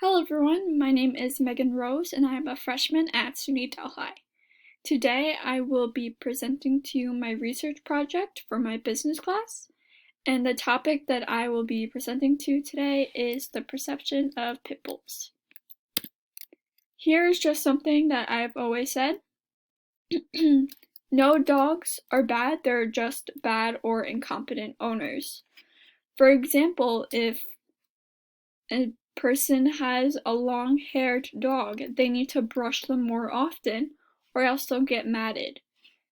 Hello everyone, my name is Megan Rose and I am a freshman at SUNY Delhi. Today I will be presenting to you my research project for my business class, and the topic that I will be presenting to today is the perception of pit bulls. Here is just something that I've always said. No dogs are bad, they're just bad or incompetent owners. For example, if a person has a long-haired dog, they need to brush them more often or else they'll get matted.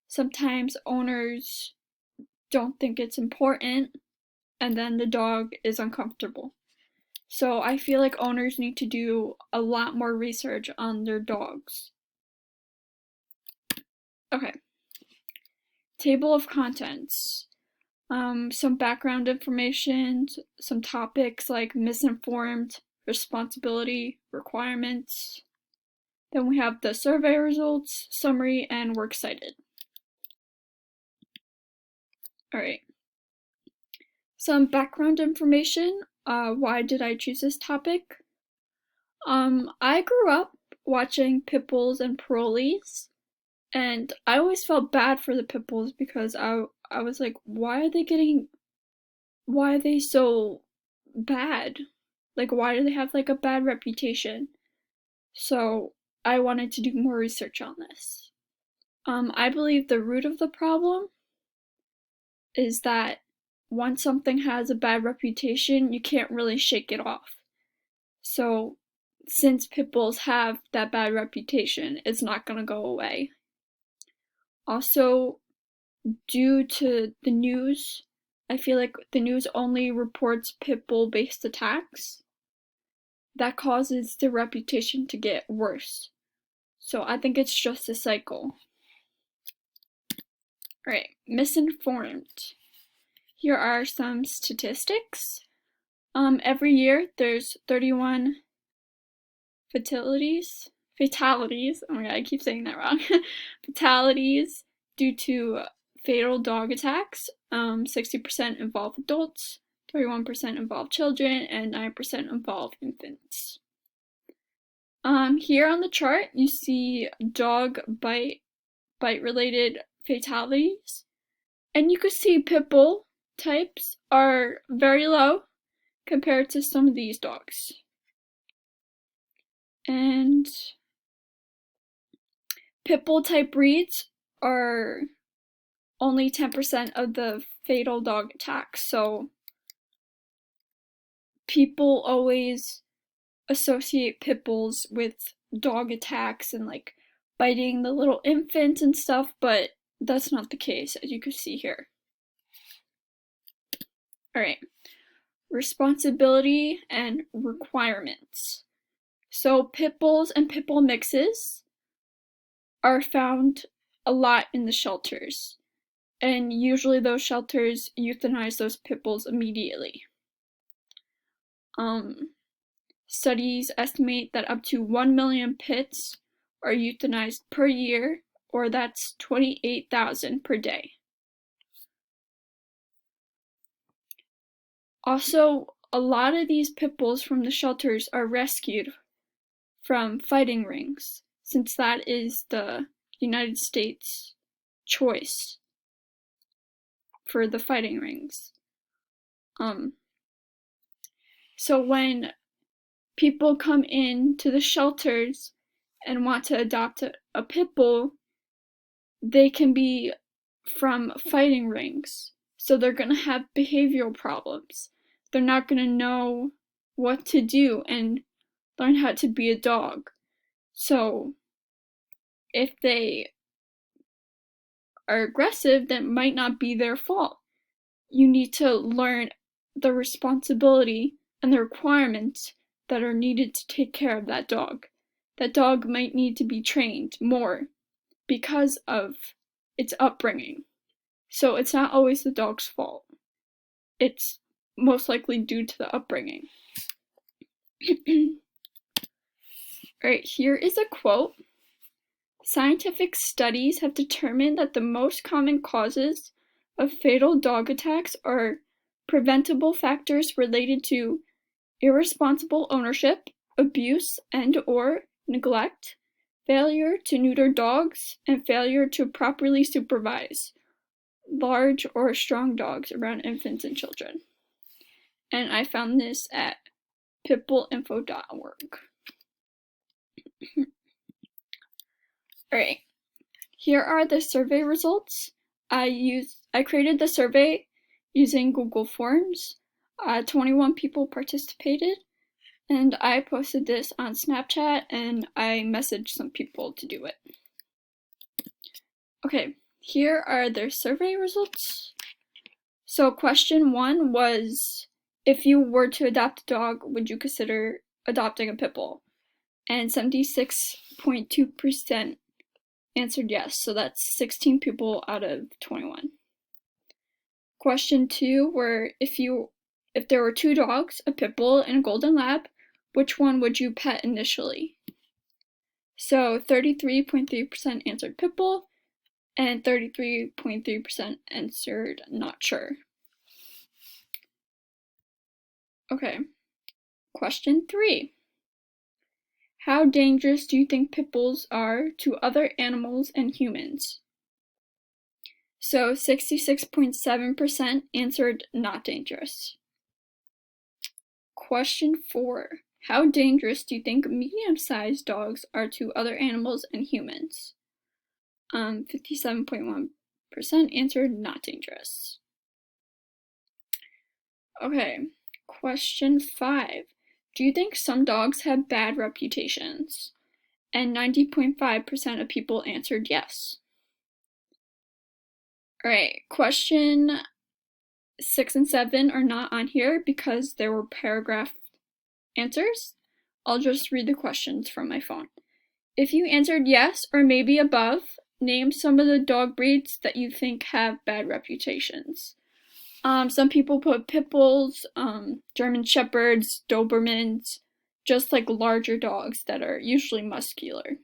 Sometimes owners don't think it's important and then the dog is uncomfortable. So I feel like owners need to do a lot more research on their dogs. Okay. Table of contents. Some background information, some topics like misinformed, responsibility, requirements. Then we have the survey results, summary, and works cited. Alright. Some background information. Why did I choose this topic? I grew up watching pit bulls and parolees, and I always felt bad for the pit bulls because I was like, why are they so bad? Like, why do they have like a bad reputation? So I wanted to do more research on this. I believe the root of the problem is that once something has a bad reputation, you can't really shake it off. So since pit bulls have that bad reputation, it's not gonna go away. Also, due to the news, I feel like the news only reports pit bull based attacks. That causes the reputation to get worse. So I think it's just a cycle. Alright, misinformed. Here are some statistics. Every year there's 31 fatalities. Oh my god, I keep saying that wrong. Fatalities due to fatal dog attacks. 60% involve adults, 31% involve children, and 9% involve infants. Here on the chart, you see dog bite related fatalities, and you can see pit bull types are very low compared to some of these dogs. And pit bull type breeds are only 10% of the fatal dog attacks, so people always associate pit bulls with dog attacks and like biting the little infants and stuff, but that's not the case, as you can see here. Alright, responsibility and requirements. So pit bulls and pit bull mixes are found a lot in the shelters, and usually those shelters euthanize those pit bulls immediately. Studies estimate that up to 1 million pits are euthanized per year, or that's 28,000 per day. Also, a lot of these pit bulls from the shelters are rescued from fighting rings, since that is the United States choice for the fighting rings. So when people come in to the shelters and want to adopt a pit bull, they can be from fighting rings. So they're going to have behavioral problems. They're not going to know what to do and learn how to be a dog. So if they are aggressive, that might not be their fault. You need to learn the responsibility and the requirements that are needed to take care of that dog. That dog might need to be trained more because of its upbringing. So it's not always the dog's fault. It's most likely due to the upbringing. Alright, here is a quote. Scientific studies have determined that the most common causes of fatal dog attacks are preventable factors related to irresponsible ownership, abuse and/or neglect, failure to neuter dogs, and failure to properly supervise large or strong dogs around infants and children. And I found this at pitbullinfo.org. Alright, here are the survey results. I created the survey using Google Forms. 21 people participated, and I posted this on Snapchat, and I messaged some people to do it. Okay, here are their survey results. So question 1 was, if you were to adopt a dog, would you consider adopting a pit bull? And 76.2% answered yes, so that's 16 people out of 21. Question 2 were, if there were 2 dogs, a pit bull and a golden lab, which one would you pet initially? So 33.3% answered pit bull, and 33.3% answered not sure. Okay, question 3. How dangerous do you think pit bulls are to other animals and humans? So 66.7% answered not dangerous. Question 4. How dangerous do you think medium-sized dogs are to other animals and humans? 57.1% answered not dangerous. Okay, question 5. Do you think some dogs have bad reputations? And 90.5% of people answered yes. Alright, question 6 and 7 are not on here because there were paragraph answers. I'll just read the questions from my phone. If you answered yes or maybe above, name some of the dog breeds that you think have bad reputations. Some people put pit bulls, German shepherds, Dobermans, just like larger dogs that are usually muscular.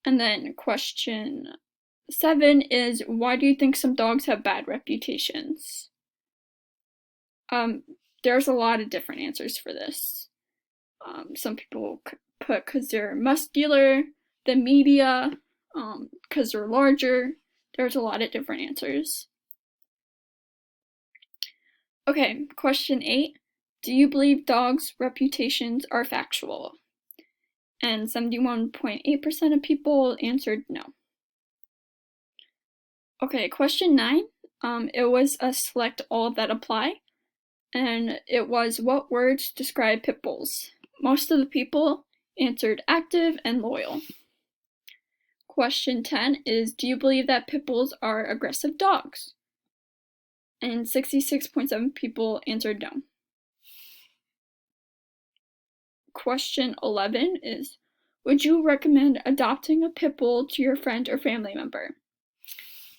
And then question 7 is, why do you think some dogs have bad reputations? There's a lot of different answers for this. Some people put because they're muscular, the media, because they're larger. There's a lot of different answers. Okay, question 8. Do you believe dogs' reputations are factual? And 71.8% of people answered no. Okay, question 9. It was a select all that apply, and it was, what words describe pit bulls? Most of the people answered active and loyal. Question 10 is, do you believe that pit bulls are aggressive dogs? And 66.7% people answered no. Question 11 is, would you recommend adopting a pit bull to your friend or family member?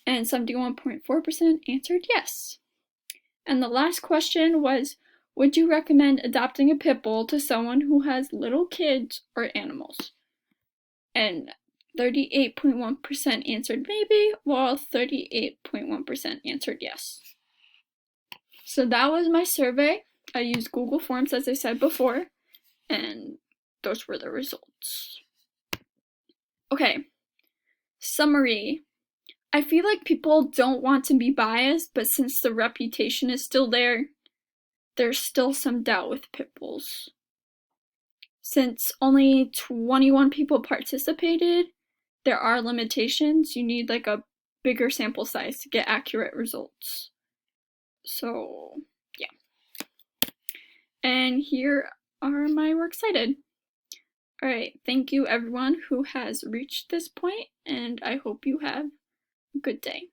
And 71.4% answered yes. And the last question was, would you recommend adopting a pit bull to someone who has little kids or animals? And 38.1% answered maybe, while 38.1% answered yes. So that was my survey. I used Google Forms, as I said before, and those were the results. Okay, summary. I feel like people don't want to be biased, but since the reputation is still there, there's still some doubt with pit bulls. Since only 21 people participated, there are limitations. You need like a bigger sample size to get accurate results. So, yeah. And here are my works cited. Alright, thank you everyone who has reached this point, and I hope you have a good day.